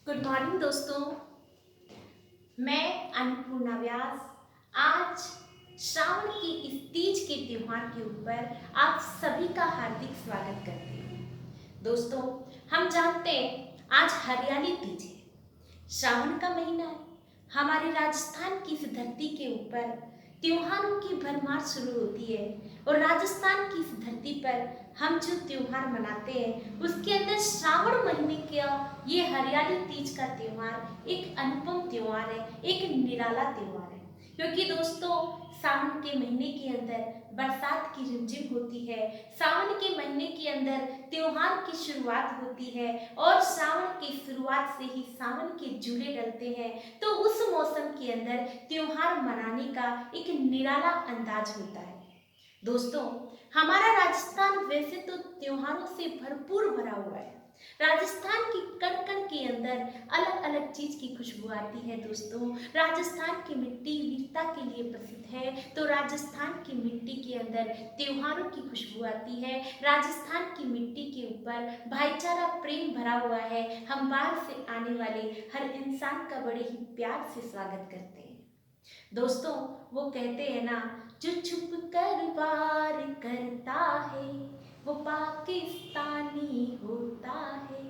Good morning दोस्तों। मैं अन्नपूर्णा व्यास आज श्रावण की इस तीज के त्योहार के ऊपर आप सभी का हार्दिक स्वागत करती हूँ। दोस्तों, हम जानते हैं आज हरियाली तीज है, श्रावण का महीना है। हमारे राजस्थान की इस धरती के ऊपर त्योहारों की भरमार शुरू होती है और राजस्थान की इस धरती पर हम जो त्योहार मनाते हैं उसके अंदर श्रावण महीने का ये हरियाली तीज का त्योहार एक अनुपम त्योहार है, एक निराला त्योहार है। क्योंकि दोस्तों सावन के महीने के अंदर बरसात की रिमझिम होती है, सावन के महीने के अंदर त्योहार की शुरुआत होती है और सावन की शुरुआत से ही सावन के झूले डलते हैं। तो उस मौसम के अंदर त्योहार मनाने का एक निराला अंदाज होता है। दोस्तों, हमारा राजस्थान वैसे तो त्योहारों से भरपूर भरा हुआ है। राजस्थान की कण कण के अंदर अलग अलग चीज की खुशबू आती है। दोस्तों, राजस्थान की मिट्टी वीरता के लिए प्रसिद्ध है, तो राजस्थान की मिट्टी के अंदर त्योहारों की खुशबू आती है। राजस्थान की मिट्टी के ऊपर भाईचारा प्रेम भरा हुआ है। हम बाहर से आने वाले हर इंसान का बड़े ही प्यार से स्वागत करते हैं। दोस्तों, वो कहते हैं ना, जो छुप कर वार करता है वो पाकिस्तानी होता है,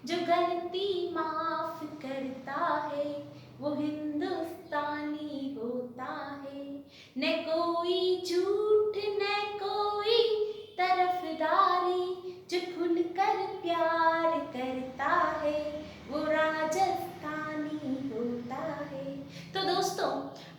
जो गलती माफ करता है वो हिंदुस्तानी होता है। न कोई झूठ न कोई तरफदारी, जो खुल कर प्यार करता है वो राजस्थानी होता है। तो दोस्तों,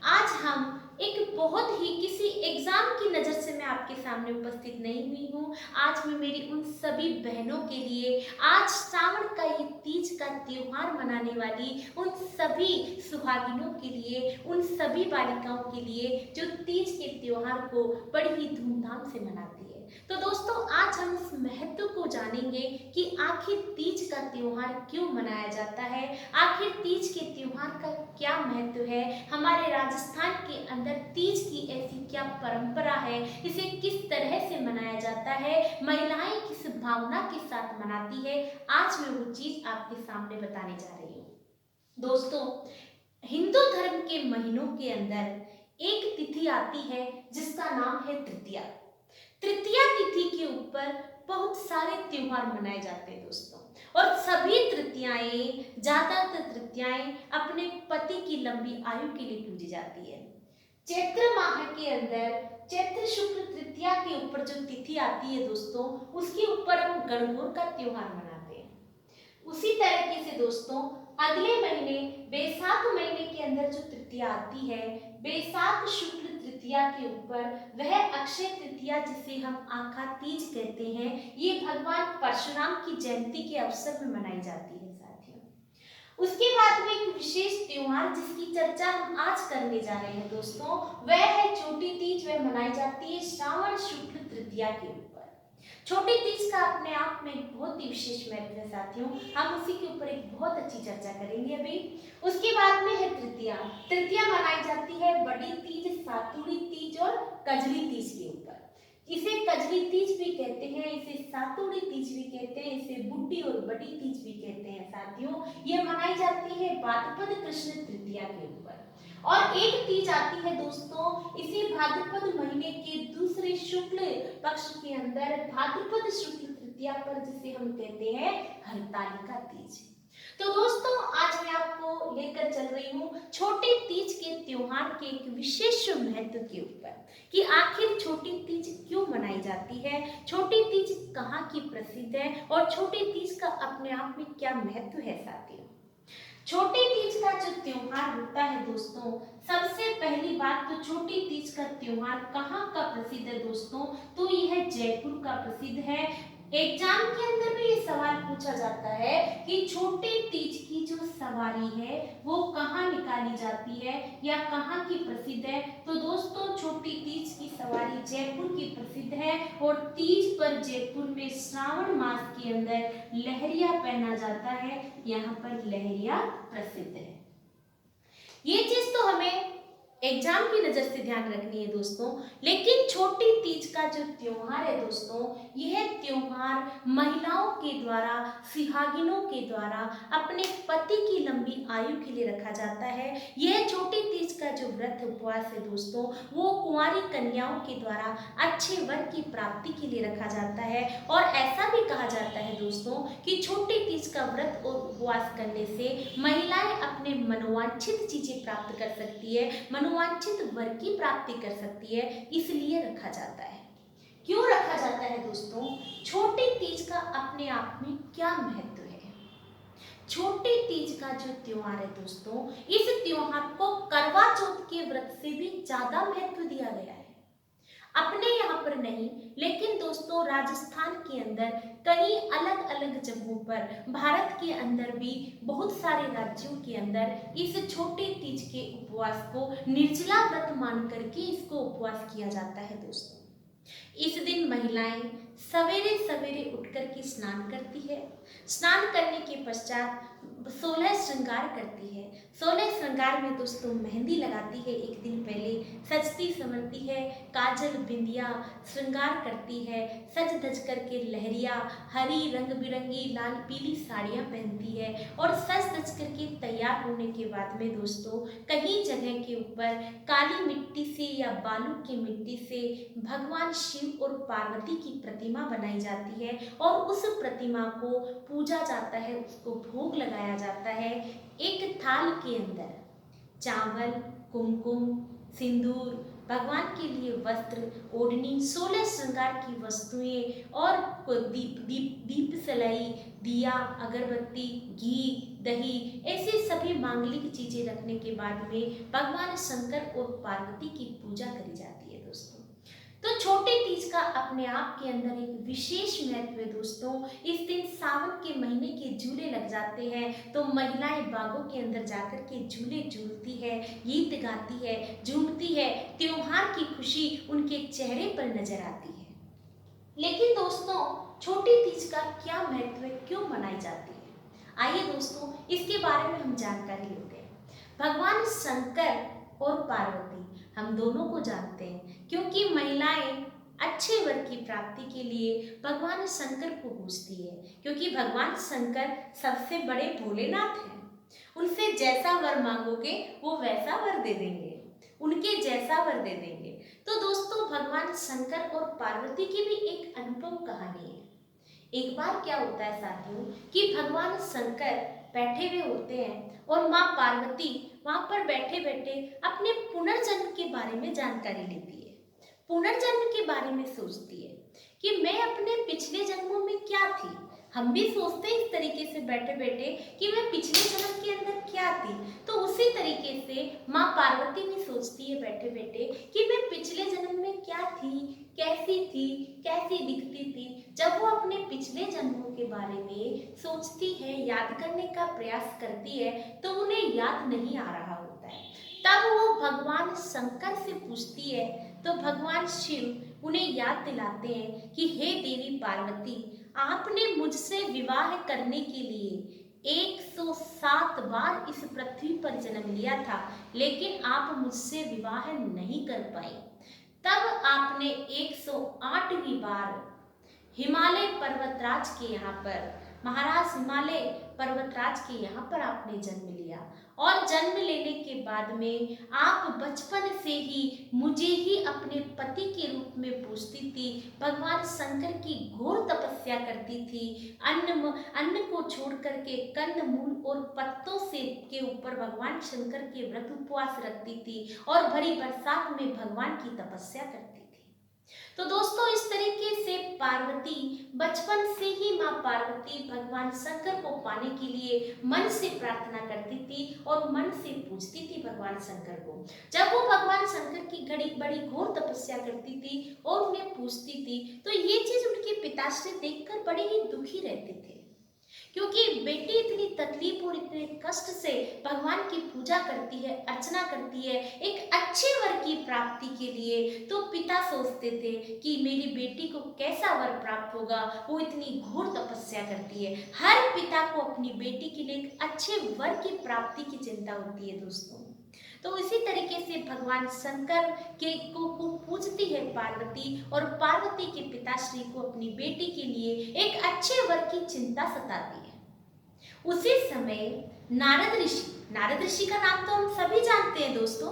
आज हम एक बहुत ही किसी एग्जाम की नज़र से मैं आपके सामने उपस्थित नहीं हुई हूँ। आज मैं मेरी उन सभी बहनों के लिए, आज श्रावण का ये तीज का त्योहार मनाने वाली उन सभी सुहागिनों के लिए, उन सभी बालिकाओं के लिए जो तीज के त्योहार को बड़ी ही धूमधाम से मनाती है। तो दोस्तों, आज हम इस महत्व को जानेंगे कि आखिर तीज का त्योहार क्यों मनाया जाता है, आखिर तीज के त्योहार का क्या महत्व है, हमारे राजस्थान के अंदर तीज की ऐसी क्या परंपरा है, इसे किस तरह से मनाया जाता है, महिलाएं किस भावना के साथ मनाती है। आज मैं वो चीज आपके सामने बताने जा रही हूँ। दोस्तों, हिंदू धर्म के महीनों के अंदर एक तिथि आती है जिसका नाम है तृतीया। तृतीया तिथि के ऊपर बहुत सारे त्योहार मनाए जाते हैं दोस्तों, और सभी तृतीयाएं, ज्यादातर तृतीयाएं अपने पति की लंबी आयु के लिए पूजी जाती है। चैत्र माह के अंदर चैत्र शुक्ल तृतीया के ऊपर जो तिथि आती है दोस्तों, उसके ऊपर हम गणगौर का त्योहार मनाते हैं। उसी तरीके से दोस्तों, अगले महीने बैसाख महीने के अंदर जो तृतीया आती है, बैसाख शुक्ल तृतीया के ऊपर, वह अक्षय तृतीया जिसे हम आखा तीज कहते हैं, ये भगवान परशुराम की जयंती के अवसर में मनाई जाती है साथियों। उसके बाद में एक विशेष त्योहार जिसकी चर्चा हम आज करने जा रहे हैं दोस्तों, वह है छोटी तीज। वह मनाई जाती है श्रावण शुक्ल तृतीया के ऊपर। छोटी तीज का अपने आप में एक बहुत ही विशेष महत्व है साथियों, हम उसी के ऊपर एक बहुत अच्छी चर्चा करेंगे अभी। उसके बाद में है तृतीया। तृतीया मनाई जाती है बड़ी तीज, सातुड़ी तीज और कजली तीज के ऊपर। इसे कजली तीज भी कहते हैं, इसे सातुड़ी तीज भी कहते हैं, इसे बुड्ढी और बड़ी तीज भी कहते हैं साथियों। ये मनाई जाती है भाद्रपद कृष्ण तृतीया के ऊपर। और एक तीज आती है दोस्तों, इसे भाद्रपद महीने के दूसरे शुक्ल पक्ष के अंदर भाद्रपद शुक्ल तृतीया पर, जिसे हम कहते हैं हरतालिका तीज। तो दोस्तों, आज मैं आपको लेकर चल रही हूँ छोटी तीज के त्योहार के एक विशेष महत्व के ऊपर, कि आखिर छोटी तीज क्यों मनाई जाती है, छोटी तीज कहाँ की प्रसिद्ध है और छोटी तीज का अपने आप में क्या महत्व है साथियों। छोटी तीज का जो त्योहार होता है दोस्तों, सबसे पहली बात तो छोटी तीज का त्योहार कहाँ का प्रसिद्ध है दोस्तों, तो यह जयपुर का प्रसिद्ध है। एग्जाम के अंदर भी ये सवाल पूछा जाता है कि छोटी तीज की जो सवारी है वो कहाँ निकाली जाती है या कहाँ की प्रसिद्ध है। तो दोस्तों, छोटी तीज की सवारी जयपुर की प्रसिद्ध है और तीज पर जयपुर में श्रावण मास के अंदर लहरिया पहना जाता है, यहाँ पर लहरिया प्रसिद्ध है। ये चीज तो हमें एग्जाम की नजर से ध्यान रखनी है दोस्तों। लेकिन छोटी तीज का जो त्योहार है दोस्तों, यह त्योहार महिलाओं के द्वारा, सुहागिनों के द्वारा अपने पति की लंबी आयु के लिए रखा जाता है। यह छोटी तीज का जो व्रत उपवास है दोस्तों, वो कुंवारी कन्याओं के द्वारा अच्छे वर की प्राप्ति के लिए रखा जाता है। और ऐसा भी कहा जाता है दोस्तों कि छोटी तीज का व्रत और उपवास करने से महिलाएं अपने मनोवांछित चीजें प्राप्त कर सकती है, मनोवांछित वर की प्राप्ति कर सकती है, इसलिए रखा जाता है। क्यों रखा जाता है दोस्तों? छोटी तीज का अपने आप में क्या महत्व है? छोटी तीज का जो त्योहार है दोस्तों, इस त्योहार को करवा चौथ के व्रत से भी ज्यादा महत्व दिया गया है। अपने यहाँ पर नहीं, लेकिन दोस्तों राजस्थान के अंदर कई अलग अलग जगहों पर, भारत के अंदर भी बहुत सारे राज्यों के अंदर इस छोटे तीज के उपवास को निर्जला व्रत मान करके इसको उपवास किया जाता है दोस्तों। इस दिन महिलाएं सवेरे सवेरे उठकर के स्नान करती है। स्नान करने के पश्चात 16 श्रृंगार करती है। 16 श्रृंगार में दोस्तों मेहंदी लगाती है, एक दिन पहले सजती संवरती है, काजल बिंदिया श्रृंगार करती है, सज धज करके लहरिया हरी रंग बिरंगी लाल पीली साड़ियाँ पहनती है। और सज धज करके तैयार होने के बाद में दोस्तों कहीं जगह के ऊपर काली मिट्टी से या बालू की मिट्टी से भगवान शिव और पार्वती की प्रतिमा बनाई जाती है और उस प्रतिमा को पूजा जाता है, उसको भोग लगाया जाता है। एक थाल के अंदर चावल, कुमकुम, सिंदूर, भगवान के लिए वस्त्र, ओढ़नी, 16 श्रृंगार की वस्तुएं और दीप सलाई, दिया, अगरबत्ती, घी, दही, ऐसे सभी मांगलिक चीजें रखने के बाद में भगवान शंकर और पार्वती की पूजा करी जाती है दोस्तों। तो छोटे तीज का अपने आप के अंदर एक विशेष महत्व है दोस्तों। इस दिन सावन के महीने के झूले लग जाते हैं, तो महिलाएं बागों के अंदर जाकर के झूले झूलती है, गीत गाती है, झूमती है, त्योहार की खुशी उनके चेहरे पर नजर आती है। लेकिन दोस्तों छोटी तीज का क्या महत्व है, क्यों मनाई जाती है? आइए दोस्तों इसके बारे में हम जानकारी लेते हैं। भगवान शंकर और पार्वती हम दोनों को जानते हैं, क्योंकि महिलाएं अच्छे वर की प्राप्ति के लिए भगवान शंकर को पूजती है, क्योंकि भगवान शंकर सबसे बड़े भोलेनाथ हैं। उनसे जैसा वर मांगोगे वो वैसा वर दे देंगे, उनके जैसा वर दे देंगे। तो दोस्तों भगवान शंकर और पार्वती की भी एक अनुपम कहानी है। एक बार क्या होता है साथियों कि भगवान शंकर बैठे हुए होते हैं और माँ पार्वती वहां पर बैठे बैठे अपने पुनर्जन्म के बारे में जानकारी लेती है। पुनर्जन्म के बारे में सोचती है कि मैं अपने पिछले जन्मों में क्या थी। हम भी सोचते हैं इस तरीके से बैठे बैठे कि मैं पिछले जन्म के अंदर क्या थी। तो उसी तरीके से माँ पार्वती भी सोचती है बैठे बैठे कि मैं पिछले जन्म में क्या थी, कैसी थी, कैसी दिखती थी। जब वो अपने पिछले जन्मों के बारे में सोचती है, याद करने का प्रयास करती है, तो उन्हें याद नहीं आ रहा होता है। तब वो भगवान शंकर से पूछती है, तो भगवान शिव उन्हें याद दिलाते हैं कि हे देवी पार्वती, आपने मुझसे विवाह करने के लिए 107 बार इस पृथ्वी पर जन्म लिया था, लेकिन आप मुझसे विवाह नहीं कर पाए। तब आपने 108वीं बार हिमालय पर्वतराज के यहाँ पर, महाराज हिमालय पर्वतराज के यहाँ पर आपने जन्म लिया। और जन्म लेने के बाद में आप बचपन से ही मुझे ही अपने पति के रूप में पूजती थी, भगवान शंकर की घोर तपस्या करती थी, अन्न को छोड़ करके कंद मूल और पत्तों से के ऊपर भगवान शंकर के व्रत उपवास रखती थी और भरी बरसात में भगवान की तपस्या करती थी। तो दोस्तों इस तरीके से पार्वती बचपन से ही माँ पार्वती भगवान शंकर को पाने के लिए मन से प्रार्थना करती थी और मन से पूजती थी भगवान शंकर को। जब वो भगवान शंकर की घड़ी बड़ी घोर तपस्या करती थी और उन्हें पूजती थी, तो ये चीज उनके पिताश्री देखकर बड़े ही दुखी रहते थे, क्योंकि बेटी इतनी तकलीफ और इतने कष्ट से भगवान की पूजा करती है, अर्चना करती है एक अच्छे वर की प्राप्ति के लिए। तो पिता सोचते थे कि मेरी बेटी को कैसा वर प्राप्त होगा, वो इतनी घोर तपस्या करती है। हर पिता को अपनी बेटी के लिए एक अच्छे वर की प्राप्ति की चिंता होती है दोस्तों। तो इसी तरीके से भगवान शंकर को पूजती है पार्वती, और पार्वती के पिताश्री को अपनी बेटी के लिए एक अच्छे वर की चिंता सताती है। उसी समय नारद ऋषि का नाम तो हम सभी जानते हैं दोस्तों।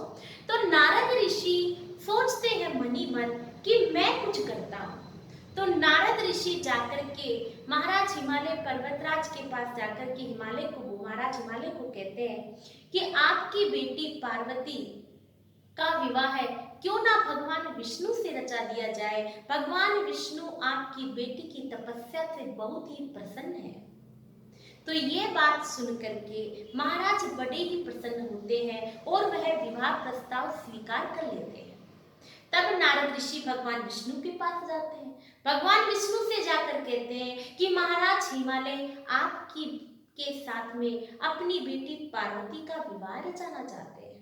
तो नारद ऋषि सोचते हैं मनी मन कि मैं कुछ करता हूँ। तो नारद ऋषि जाकर के महाराज हिमालय पर्वतराज के पास जाकर के महाराज हिमालय को कहते हैं कि आपकी बेटी पार्वती का विवाह है, क्यों ना भगवान विष्णु से रचा दिया जाए। भगवान विष्णु आपकी बेटी की तपस्या से बहुत ही प्रसन्न है। तो ये बात सुन करके महाराज बड़े ही प्रसन्न होते हैं और वह विवाह प्रस्ताव स्वीकार कर लेते हैं। तब नारद ऋषि भगवान विष्णु के पास जाते हैं। भगवान विष्णु से जाकर कहते हैं कि महाराज हिमालय आपकी के साथ में अपनी बेटी पार्वती का विवाह रचाना चाहते हैं।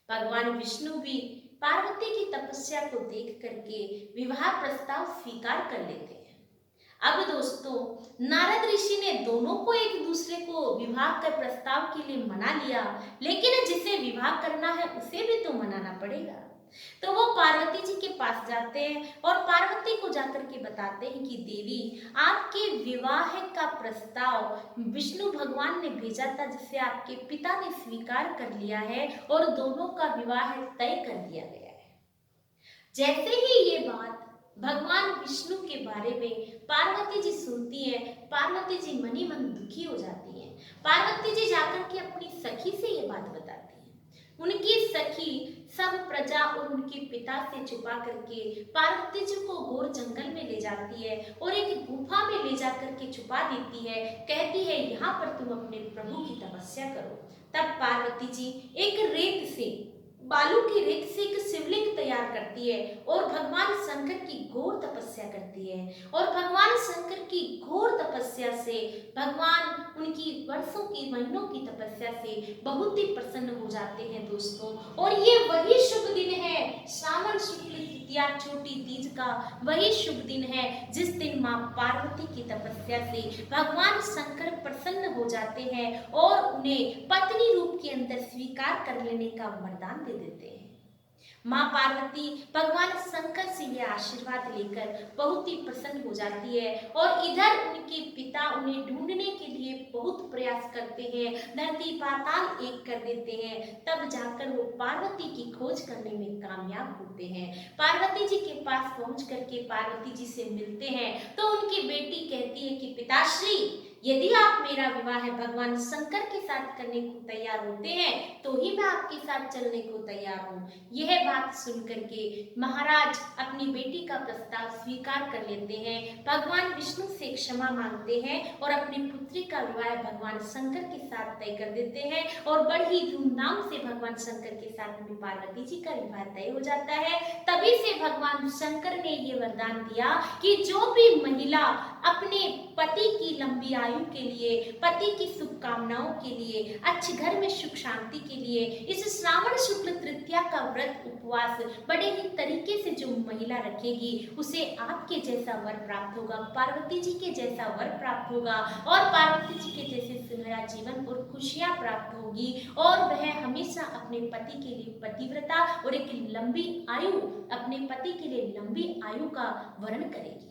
भगवान विष्णु भी पार्वती की तपस्या को देख करके विवाह प्रस्ताव स्वीकार कर लेते हैं। अब दोस्तों, नारद ऋषि ने दोनों को एक दूसरे को विवाह के प्रस्ताव के लिए मना लिया, लेकिन जिसे विवाह करना है उसे भी तो मनाना पड़ेगा। तो वो पार्वती जी के पास जाते हैं और पार्वती को जाकर के बताते हैं कि देवी, आपके विवाह का प्रस्ताव विष्णु भगवान ने भेजा था, जिसे आपके पिता ने स्वीकार कर लिया है और दोनों का विवाह तय कर दिया गया है। जैसे ही ये बात भगवान विष्णु के बारे में पार्वती जी सुनती है, पार्वती जी मनी मन दुखी हो जाती है। पार्वती जी जाकर के अपनी सखी से ये बात बताती है। उनकी सखी सब प्रजा और उनके पिता से छुपा करके पार्वती जी को घोर जंगल में ले जाती है और एक गुफा में ले जाकर के छुपा देती है। कहती है, यहाँ पर तुम अपने प्रभु की तपस्या करो। तब पार्वती जी एक बालू की रेत से एक शिवलिंग तैयार करती है और भगवान शंकर की घोर तपस्या करती है। और भगवान शंकर की घोर तपस्या से भगवान उनकी वर्षों की महीनों की तपस्या से बहुत ही प्रसन्न हो जाते हैं दोस्तों। और ये वही शुभ दिन है, श्रावण शुक्ल तृतीया छोटी तीज का वही शुभ दिन है, जिस दिन माँ पार्वती की तपस्या से भगवान शंकर प्रसन्न हो जाते हैं और उन्हें पत्नी रूप के अंदर स्वीकार कर लेने का वरदान देते हैं। माँ पार्वती भगवान शंकर से यह आशीर्वाद लेकर बहुत ही प्रसन्न हो जाती है और इधर उनके पिता उन्हें ढूंढने के लिए बहुत प्रयास करते हैं, धरती पाताल एक कर देते हैं। तब जाकर वो पार्वती की खोज करने में कामयाब होते हैं। पार्वती जी के पास पहुंच करके पार्वती जी से मिलते हैं तो उनकी बेटी कहती है कि पिताश्री, यदि आप मेरा विवाह भगवान शंकर के साथ करने को तैयार होते हैं तो ही मैं आपके साथ चलने को तैयार हूँ। यह बात सुनकर के महाराज अपनी बेटी का प्रस्ताव स्वीकार कर लेते हैं, भगवान विष्णु से क्षमा मांगते हैं और अपनी पुत्री का विवाह भगवान शंकर के साथ तय कर देते हैं और बड़ी धूमधाम से भगवान शंकर के साथ में पार्वती जी का विवाह तय हो जाता है। तभी से भगवान शंकर ने ये वरदान दिया कि जो भी महिला अपने पति की लंबी आयु के लिए, पति की शुभकामनाओं के लिए, अच्छे घर में सुख शांति के लिए इस श्रावण शुक्ल तृतीया का व्रत उपवास बड़े ही तरीके से जो महिला रखेगी उसे आपके जैसा वर प्राप्त होगा, पार्वती जी के जैसा वर प्राप्त होगा और पार्वती जी के जैसे सुनहरा जीवन और खुशियां प्राप्त होगी और वह हमेशा अपने पति के लिए पतिव्रता और एक लंबी आयु, अपने पति के लिए लंबी आयु का वर्ण करेगी।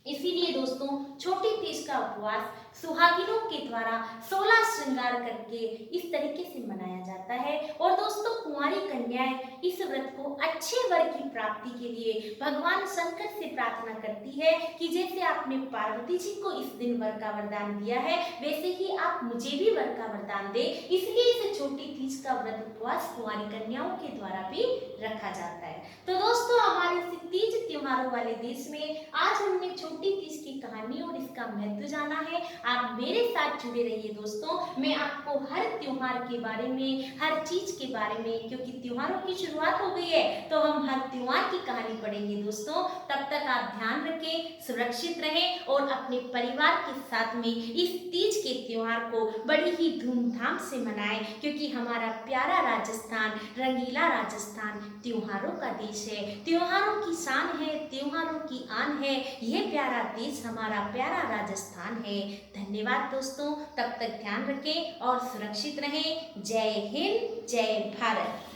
इसीलिए दोस्तों, छोटी तीज का उपवास सुहागिनों के द्वारा 16 श्रृंगार करके इस तरीके से मनाया जाता है। और दोस्तों, कुंवारी कन्याएं इस व्रत को अच्छे वर की प्राप्ति के लिए भगवान शंकर से प्रार्थना करती है कि जैसे आपने पार्वती जी को इस दिन वर का वरदान दिया है, वैसे ही आप मुझे भी वर का वरदान दे। इसलिए इसे छोटी तीज का व्रत उपवास कुंवारी कन्याओं के द्वारा भी रखा जाता है। तो दोस्तों, हमारे तीज त्योहारों वाले देश में आज हमने छोटी तीज की कहानी और इसका महत्व जाना है। आप मेरे साथ जुड़े रहिए दोस्तों। मैं आपको हर त्योहार के बारे में, हर चीज के बारे में, क्योंकि त्योहारों की शुरुआत हो गई है तो हम हर त्योहार की कहानी पढ़ेंगे दोस्तों। तब तक आप ध्यान रखें, सुरक्षित रहें और अपने परिवार के साथ में इस तीज के त्योहार को बड़ी ही धूमधाम से मनाएं, क्योंकि हमारा प्यारा राजस्थान, रंगीला राजस्थान त्योहारों का देश है, त्योहारों की शान है, त्योहारों की आन है। यह प्यारा देश, हमारा प्यारा राजस्थान है। धन्यवाद दोस्तों, तब तक ध्यान रखें और सुरक्षित रहें। जय हिंद, जय भारत।